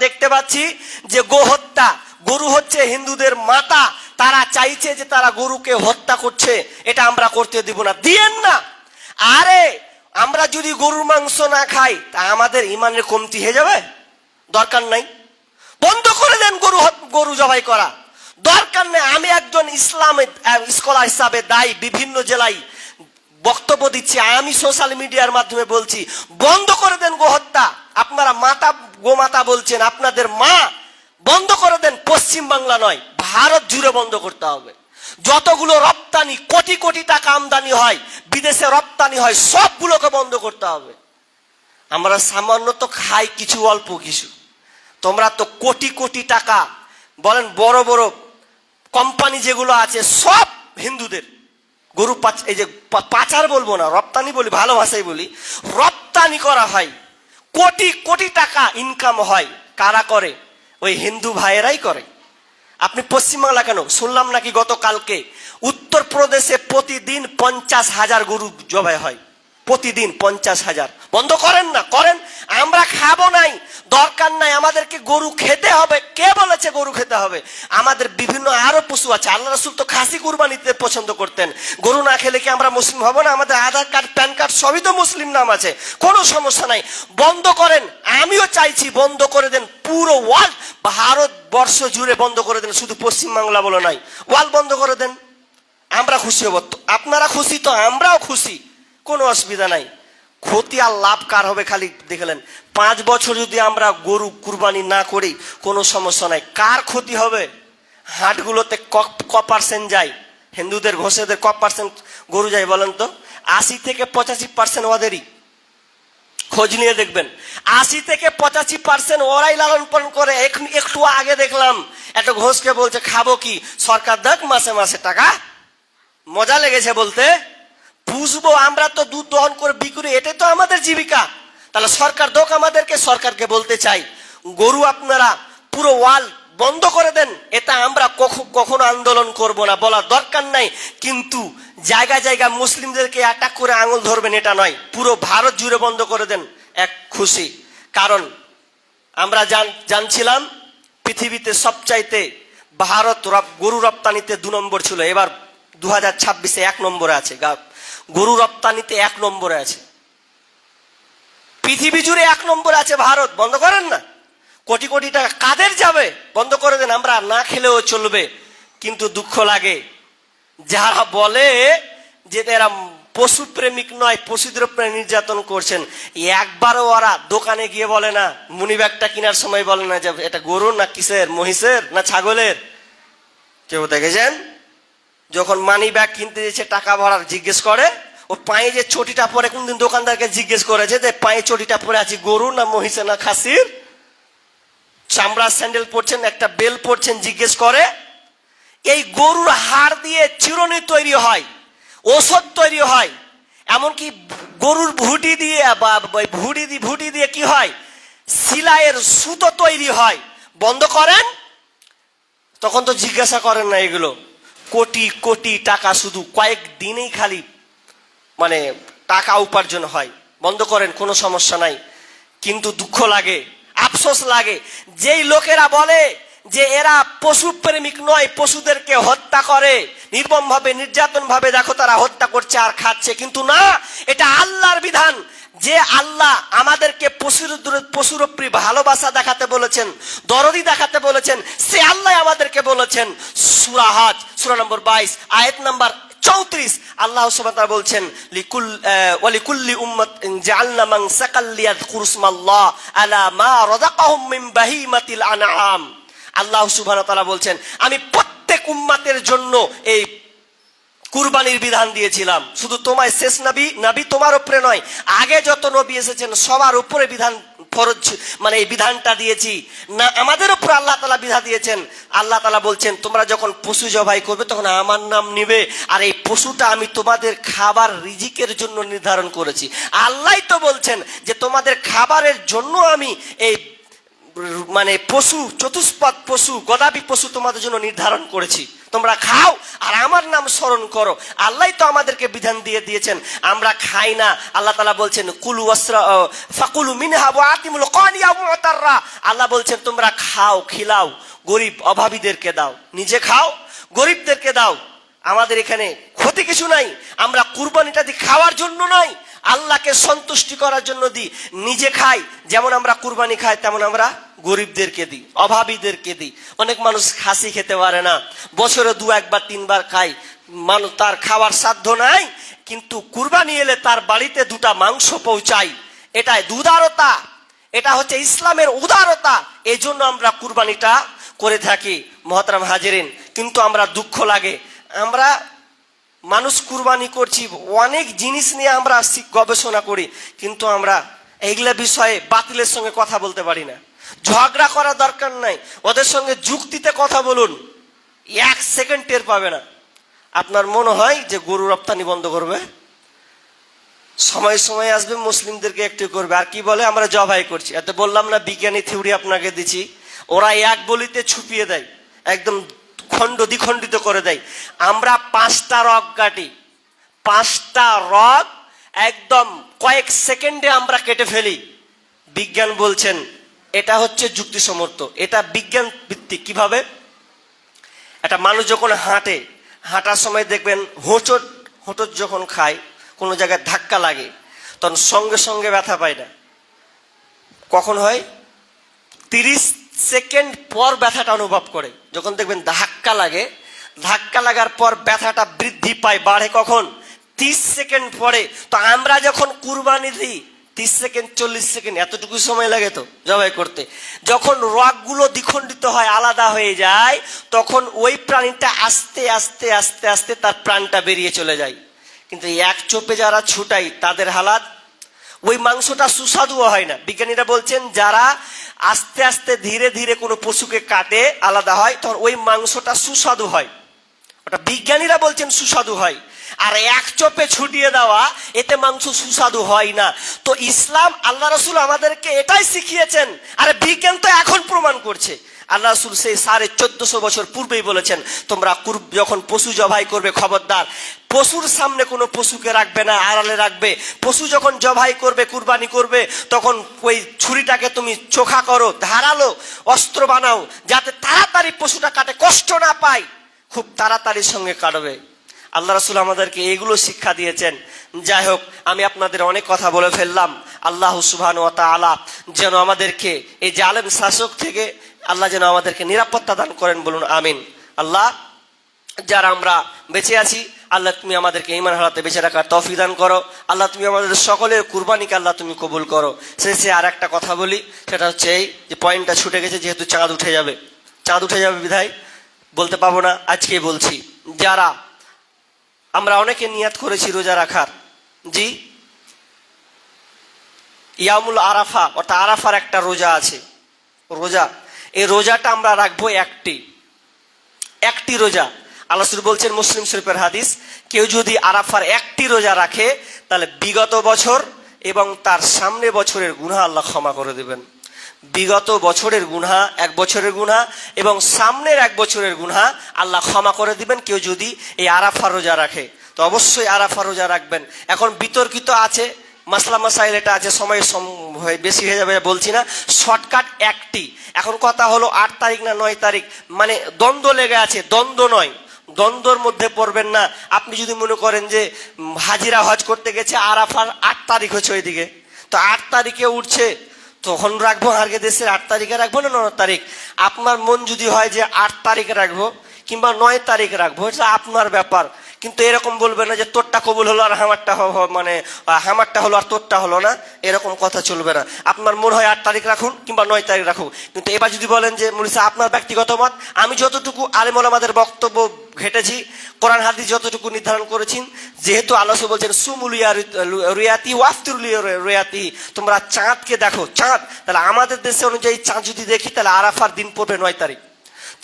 দেখতে পাচ্ছি যে গো হত্যা, গরু হচ্ছে হিন্দুদের মাতা, তারা চাইছে যে তারা গরুকে হত্যা করছে, এটা আমরা করতে দিব না, দিয়েন না। আরে আমরা যদি গরুর মাংস না খাই তা আমাদের ইমানের কমতি হয়ে যাবে? দরকার নাই, বন্ধ করে দেন গরু জবাই করা, দরকার নেই। আমি একজন ইসলামের স্কলার হিসাবে দায়ী, বিভিন্ন জেলায় বক্তব্য দিচ্ছি, আমি সোশ্যাল মিডিয়ার মাধ্যমে বলছি বন্ধ করে দেন গো হত্যা। আপনারা মাতা গোমাতা বলছেন, আপনাদের মা, বন্ধ করে দেন। পশ্চিম বাংলা নয়, ভারত জুড়ে বন্ধ করতে হবে। যতগুলো রপ্তানি কোটি কোটি টাকা আমদানি হয়, বিদেশে রপ্তানি হয়, সবগুলোকে বন্ধ করতে হবে। আমরা সামান্য তো খাই কিছু, অল্প কিছু, তোমরা তো কোটি কোটি টাকা, বলেন বড় বড় কোম্পানি যেগুলো আছে সব হিন্দুদের। গরু এই যে পাচার বলবো না, রপ্তানি বলি, ভালো ভাষায় বলি, রপ্তানি করা হয়, কোটি কোটি টাকা ইনকাম হয়। কারা করে? ওই হিন্দু ভাইয়েরাই করে। আপনি পশ্চিমবাংলা কেন, শুনলাম নাকি গতকালকে উত্তরপ্রদেশে প্রতিদিন 50,000 গরু জবাই হয়, প্রতিদিন 50,000। বন্ধ করেন না, করেন, আমরা খাবো নাই, দরকার নাই, আমাদেরকে গরু খেতে হবে। কে বলেছে গরু খেতে হবে? আমাদের বিভিন্ন আরো পশু আছে। আল্লাহ রাসূল তো খাসি কুরবানিতে পছন্দ করতেন। গরু না খেলে কি আমরা মুসলিম হব না? আমাদের আধার কার্ড, প্যান কার্ড সবই তো মুসলিম নাম আছে, কোনো সমস্যা নাই। বন্ধ করেন, আমিও চাইছি বন্ধ করে দেন, পুরো ওয়ার্ল্ড, ভারতবর্ষ জুড়ে বন্ধ করে দেন, শুধু পশ্চিমবাংলা বলে নয়, ওয়ার্ল্ড বন্ধ করে দেন। আমরা খুশি হব, আপনারা খুশি তো আমরাও খুশি, কোনো অসুবিধা নাই। ক্ষতি আর লাভ কার হবে খালি দেখলেন? 5 বছর যদি আমরা গরু কুরবানি না করি কোনো সমস্যা নাই, কার ক্ষতি হবে? হাটগুলোতে ক% যায়? হিন্দুদের ঘোষেদের ক% গরু যায় বলেন তো? 80 থেকে 85% ওদেরই। খোঁজ নিয়ে দেখবেন, 80 থেকে 85% ওরাই লালন পালন করে। একটু আগে দেখলাম একটা ঘোষকে বলছে খাবো কি, সরকার দেখ মাসে মাসে টাকা। মজা লেগেছে বলতে, বুঝবো আমরা তো দুধ দহন করে বিক্রি, এটাই তো আমাদের জীবিকা। তাহলে সরকার দোক আমাদেরকে, সরকারকে বলতে চাই গরু আপনারা পুরো ওয়ার্ল্ড বন্ধ করে দেন। এটা আমরা কখনো আন্দোলন করব না, বলার দরকার নাই। কিন্তু জায়গা জায়গা মুসলিমদেরকে অ্যাটাক করে আঙুল ধরবেন এটা নয়, পুরো ভারত জুড়ে বন্ধ করে দেন, এক খুশি। কারণ আমরা জানছিলাম পৃথিবীতে সবচাইতে ভারত গরু রপ্তানিতে 2 নম্বর ছিল, এবার 2026-এ 1 নম্বরে আছে। গরু রপ্তানিতে 1 নম্বরে আছে, পৃথিবী জুড়ে 1 নম্বরে আছে ভারত। বন্ধ করেন না, কোটি কোটি টাকা কাদের যাবে? বন্ধ করে দেন, আমরা না খেলেও চলবে। কিন্তু দুঃখ লাগে যারা বলে যে এরা পশু প্রেমিক নয়, পশুদের উপরে নির্যাতন করছেন, একবারও ওরা দোকানে গিয়ে বলে না, মুনি ব্যাগটা কেনার সময় বলে না যে এটা গরুর না কিসের, মহিষের না ছাগলের? কেউ দেখেছেন? যখন মানি ব্যাগ কিনতে যাচ্ছে টাকা ভরার জিজ্ঞেস করে, ও পায়ে যে চটিটা পরে, কোনদিন দোকানদারকে জিজ্ঞেস করেছে যে পায়ে চটিটা পরে আছে গরু না মহিষের না খাসির? চামড়ার স্যান্ডেল পরছেন, একটা বেল পরছেন, জিজ্ঞেস করে। এই গরুর হাড় দিয়ে চিরুনি তৈরি হয়, ওষুধ তৈরি হয়, এমনকি গরুর ভুটি দিয়ে বা ভুটি দিয়ে কি হয়, সিলাইয়ের সুতো তৈরি হয়। বন্ধ করেন। তখন তো জিজ্ঞাসা করেন না এগুলো। কোটি কোটি টাকা শুধু কয়েক দিনেই খালি মানে টাকা উপার্জন হয়। বন্ধ করেন, কোনো সমস্যা নাই। কিন্তু দুঃখ লাগে, আফসোস লাগে, যেই লোকেরা বলে যে এরা পশু প্রেমিক নয়, পশুদেরকে হত্যা করে নির্মম ভাবে, নির্যাতন ভাবে, দেখো তারা হত্যা করছে আর খাচ্ছে। কিন্তু না, এটা আল্লাহর বিধান। যে আল্লাহ আমাদেরকে পশুর উপরে ভালোবাসা দেখাতে বলেছেন, দরদি দেখাতে বলেছেন, সে আল্লাহ আমাদেরকে বলেছেন সূরা হজ সূরা নম্বর 22 আয়াত নম্বর 34, আল্লাহ সুবহানাহু ওয়া তাআলা বলছেন লিকুল্লি উম্মাতিন জাআলনা মানসাকাল লিয়াযকুরু ইসমাল্লাহ আলা মা রাযাকাহুম মিন বাহিমাতিল আনআম। আল্লাহ সুবহানাহু ওয়া তাআলা বলছেন আমি প্রত্যেক উম্মতের জন্য এই কুরবানির বিধান দিয়েছিলাম। শুধু তোমায় শেষ নবী তোমার উপরে নয়, আগে যত নবী এসেছেন সবার উপরে বিধান ফরজ, মানে এই বিধানটা দিয়েছি না, আমাদের উপর আল্লাহ তাআলা বিধান দিয়েছেন। আল্লাহ তাআলা বলছেন তোমরা যখন পশু জবাই করবে তখন আমার নাম নিবে, আর এই পশুটা আমি তোমাদের খাবার রিজিকের জন্য নির্ধারণ করেছি। আল্লাহই তো বলছেন যে তোমাদের খাবারের জন্য আমি এই মানে পশু, চতুষ্পদ পশু, গবাদি পশু তোমাদের জন্য নির্ধারণ করেছি। তোমরা খাও আর আমার নাম স্মরণ করো। আল্লাহ তো আমাদেরকে বিধান দিয়ে দিয়েছেন, আমরা খাই না। আল্লাহ তাআলা বলছেন কুলু ওয়াসরা ফাকুলু মিনহা ওয়া আতিমুল কানিয়া মুতাররা। আল্লাহ বলছেন তোমরা খাও, খিলাও, গরিব অভাবীদেরকে দাও, নিজে খাও, গরিবদেরকে দাও। আমাদের এখানে ক্ষতি কিছু নাই, আমরা কুরবানিটা দিই খাওয়ার জন্য নয়, আল্লাহকে সন্তুষ্টি করার জন্য দিই। নিজে খাই, যেমন আমরা কুরবানি খাই তেমন আমরা গরিবদেরকে দিই, অভাবীদেরকে দিই। অনেক মানুষ খাসি খেতে পারে না, বছরে 2 বা 3 বার খায়, মানুষ তার খাওয়ার সাধ্য নাই, কিন্তু কুরবানি এলে তার বাড়িতে 2টা মাংস পৌঁছায়। এটাই উদারতা, এটা হচ্ছে ইসলামের উদারতা। এই জন্য আমরা কুরবানিটা করে থাকি মহতারাম হাজিরিন। কিন্তু আমরা দুঃখ লাগে, আমরা মানুষ কুরবানি করছি, অনেক জিনিস নিয়ে আমরা গবেষণা করি, কিন্তু আমরা এইগুলা বিষয়ে বাতিলের সঙ্গে কথা বলতে পারি না। ঝগড়া করার দরকার নাই, ওদের সঙ্গে যুক্তিতে কথা বলুন, 1 সেকেন্ড টের পাবে না। আপনার মনে হয় যে গরু রপ্তানি বন্ধ করবে, সময় সময় আসবে মুসলিমদেরকে একটু করবে, আর কি বলে আমরা জবাই করছি। এত বললাম না বিজ্ঞানী থিওরি আপনাকে দিচ্ছি, ওরা এক বলিতে ছুপিয়ে দেয়, একদম দ্বিখণ্ডিত করে দেয়। আমরা 5টা রগ কাটি, 5টা রগ একদম কয়েক সেকেন্ডে আমরা কেটে ফেলি। বিজ্ঞান বলছেন এটা হচ্ছে যুক্তিসম্মত, এটা বিজ্ঞান ভিত্তিক। কিভাবে? একটা মানুষ যখন হাঁটে, হাঁটার সময় দেখবেন হোঁচট যখন খায়, কোনো জায়গায় ধাক্কা লাগে, তখন সঙ্গে সঙ্গে ব্যথা পায় না। কখন হয়? 30 সেকেন্ড পর ব্যথাটা অনুভব করে। যখন দেখবেন ধাক্কা লাগে, ধাক্কা লাগার পর ব্যথাটা বৃদ্ধি পায়, বাড়ে কখন? 30 সেকেন্ড পরে। তো আমরা যখন কুরবানি দিই 30 সেকেন্ড 40 সেকেন্ড এতটুকু সময় লাগে তো জবাই করতে। যখন রগগুলো দ্বিখণ্ডিত হয়, আলাদা হয়ে যায়, তখন ওই প্রাণীটা আস্তে আস্তে আস্তে আস্তে তার প্রাণটা বেরিয়ে চলে যায়। কিন্তু এক চোপে যারা ছুটাই তাদের হালাত, ওই মাংসটা সুস্বাদুও হয় না। বিজ্ঞানীরা বলছেন যারা আস্তে আস্তে ধীরে ধীরে কোনো পশুকে কাটে, আলাদা হয়, তখন ওই মাংসটা সুস্বাদু হয়। ওটা বিজ্ঞানীরা বলছেন সুস্বাদু হয়। আর এক চোপে ছুটিয়ে দেওয়া, এতে মাংস সুস্বাদু হয় না। তো ইসলাম, আল্লাহ রসুল আমাদেরকে এটাই শিখিয়েছেন। আরে বিজ্ঞান তো এখন প্রমাণ করছে। আল্লাহ রসুল সেই 1450 বছর পূর্বেই বলেছেন তোমরা যখন পশু জবাই করবে, খবরদার পশুর সামনে কোনো পশুকে রাখবে না, আড়ালে রাখবে। পশু যখন জবাই করবে, কুরবানি করবে, তখন ওই ছুরিটাকে তুমি চোখা করো, ধারালো অস্ত্র বানাও, যাতে তাড়াতাড়ি পশুটা কাটে কষ্ট না পায়, খুব তাড়াতাড়ির সঙ্গে কাটবে। আল্লাহ রাসূল আমাদেরকে এগুলো শিক্ষা দিয়েছেন। যাই হোক, আমি আপনাদের অনেক কথা বলে ফেললাম। আল্লাহ সুবহানাহু ওয়া তাআলা যেন আমাদেরকে এই জালেম শাসক থেকে আল্লাহ যেন আমাদেরকে নিরাপত্তা দান করেন, বলুন আমিন। আল্লাহ, যারা আমরা বেঁচে আছি, আল্লাহ তুমি আমাদেরকে ঈমান হারাতে বেঁচে রাখার তৌফিক দান করো। আল্লাহ তুমি আমাদের সকলের কুরবানিকে আল্লাহ তুমি কবুল করো। শেষে আর একটা কথা বলি, সেটা হচ্ছে এই যে পয়েন্টটা ছুটে গেছে, যেহেতু চাঁদ উঠে যাবে বিধায় বলতে পাবো না, আজকে বলছি। যারা আমরা অনেকে নিয়াত করেছি রোজা রাখার, জি ইয়ামুল আরাফা, অর্থাৎ আরাফার একটা রোজা আছে, রোজা, এই রোজাটা আমরা রাখবো একটি রোজা। আল্লাহ রাসূল বলছেন, মুসলিম শরীফের হাদিস, কেউ যদি আরাফার একটি রোজা রাখে তাহলে বিগত বছর এবং তার সামনে বছরের গুনাহ আল্লাহ ক্ষমা করে দেবেন। বিগত বছরের গুনাহ, 1 বছরের গুনাহ এবং সামনের 1 বছরের গুনাহ আল্লাহ ক্ষমা করে দিবেন কেউ যদি এই আরাফা রোজা রাখে। তো অবশ্যই আরাফা রোজা রাখবেন। এখন বিতর্কিত আছে, মাসলা মাসাইল এটা আছে, সময় বেশি হয়ে যাবে বলছি না, শর্টকাট একটি। এখন কথা হলো 8 তারিখ না 9 তারিখ, মানে দ্বন্দ্ব লেগে আছে, দ্বন্দ্ব নয়, দ্বন্দ্বর মধ্যে পড়বেন না। আপনি যদি মনে করেন যে হাজিরা হজ করতে গেছে, আরাফার 8 তারিখ হচ্ছে ওইদিকে, তো 8 তারিখে উঠছে, তখন রাখবো আগে দেশের 8 তারিখে রাখবো না 9 তারিখ। আপনার মন যদি হয় যে 8 তারিখে রাখবো কিংবা 9 তারিখে রাখবো, এটা আপনার ব্যাপার। কিন্তু এরকম বলবে না যে তোরটা কবুল হলো আর হামারটা হলো আর তোরটা হলো না, এরকম কথা চলবে না। আপনার মন হয় 8 তারিখ রাখুন কিংবা 9 তারিখ রাখুন। কিন্তু এবার যদি বলেন যে মুলিসা আপনার ব্যক্তিগত মত, আমি যতটুকু আলেম ওলামাদের বক্তব্য ঘেটেছি, কোরআন হাদিস যতটুকু নির্ধারণ করেছি, যেহেতু আল্লাহ বলছেন সুমুলিয়া রুয়াতি ওয়াফতুল রুয়াতি, তোমরা চাঁদকে দেখো, চাঁদ, তাহলে আমাদের দেশে অনুযায়ী চাঁদ যদি দেখি তাহলে আরাফার দিন পড়বে 9 তারিখ।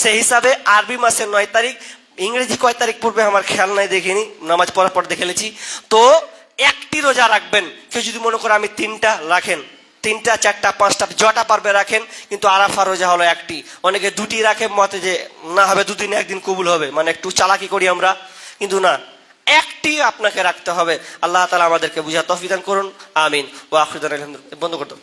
সেই হিসাবে আরবি মাসের 9 তারিখ, ইংরেজি কয় তারিখ পড়বে আমার খেয়াল নাই, দেখিনি, নামাজ পড়ার পর দেখে ফেলেছি। তো একটি রোজা রাখবেন। কেউ যদি মনে করে আমি 3টা রাখেন, তিনটা, চারটা, পাঁচটা, যটা পারবে রাখেন, কিন্তু আরাফা রোজা হলো একটি। অনেকে দুটি রাখে মতে যে না হবে দুদিন একদিন কবুল হবে, মানে একটু চালাকি করি আমরা, কিন্তু না, একটি আপনাকে রাখতে হবে। আল্লাহ তাআলা আমাদেরকে বুঝা তৌফিক দান করুন, আমিন। ওয়া আখিরু দাওয়ানা আলহামদুলিল্লাহ। বন্ধ করতো।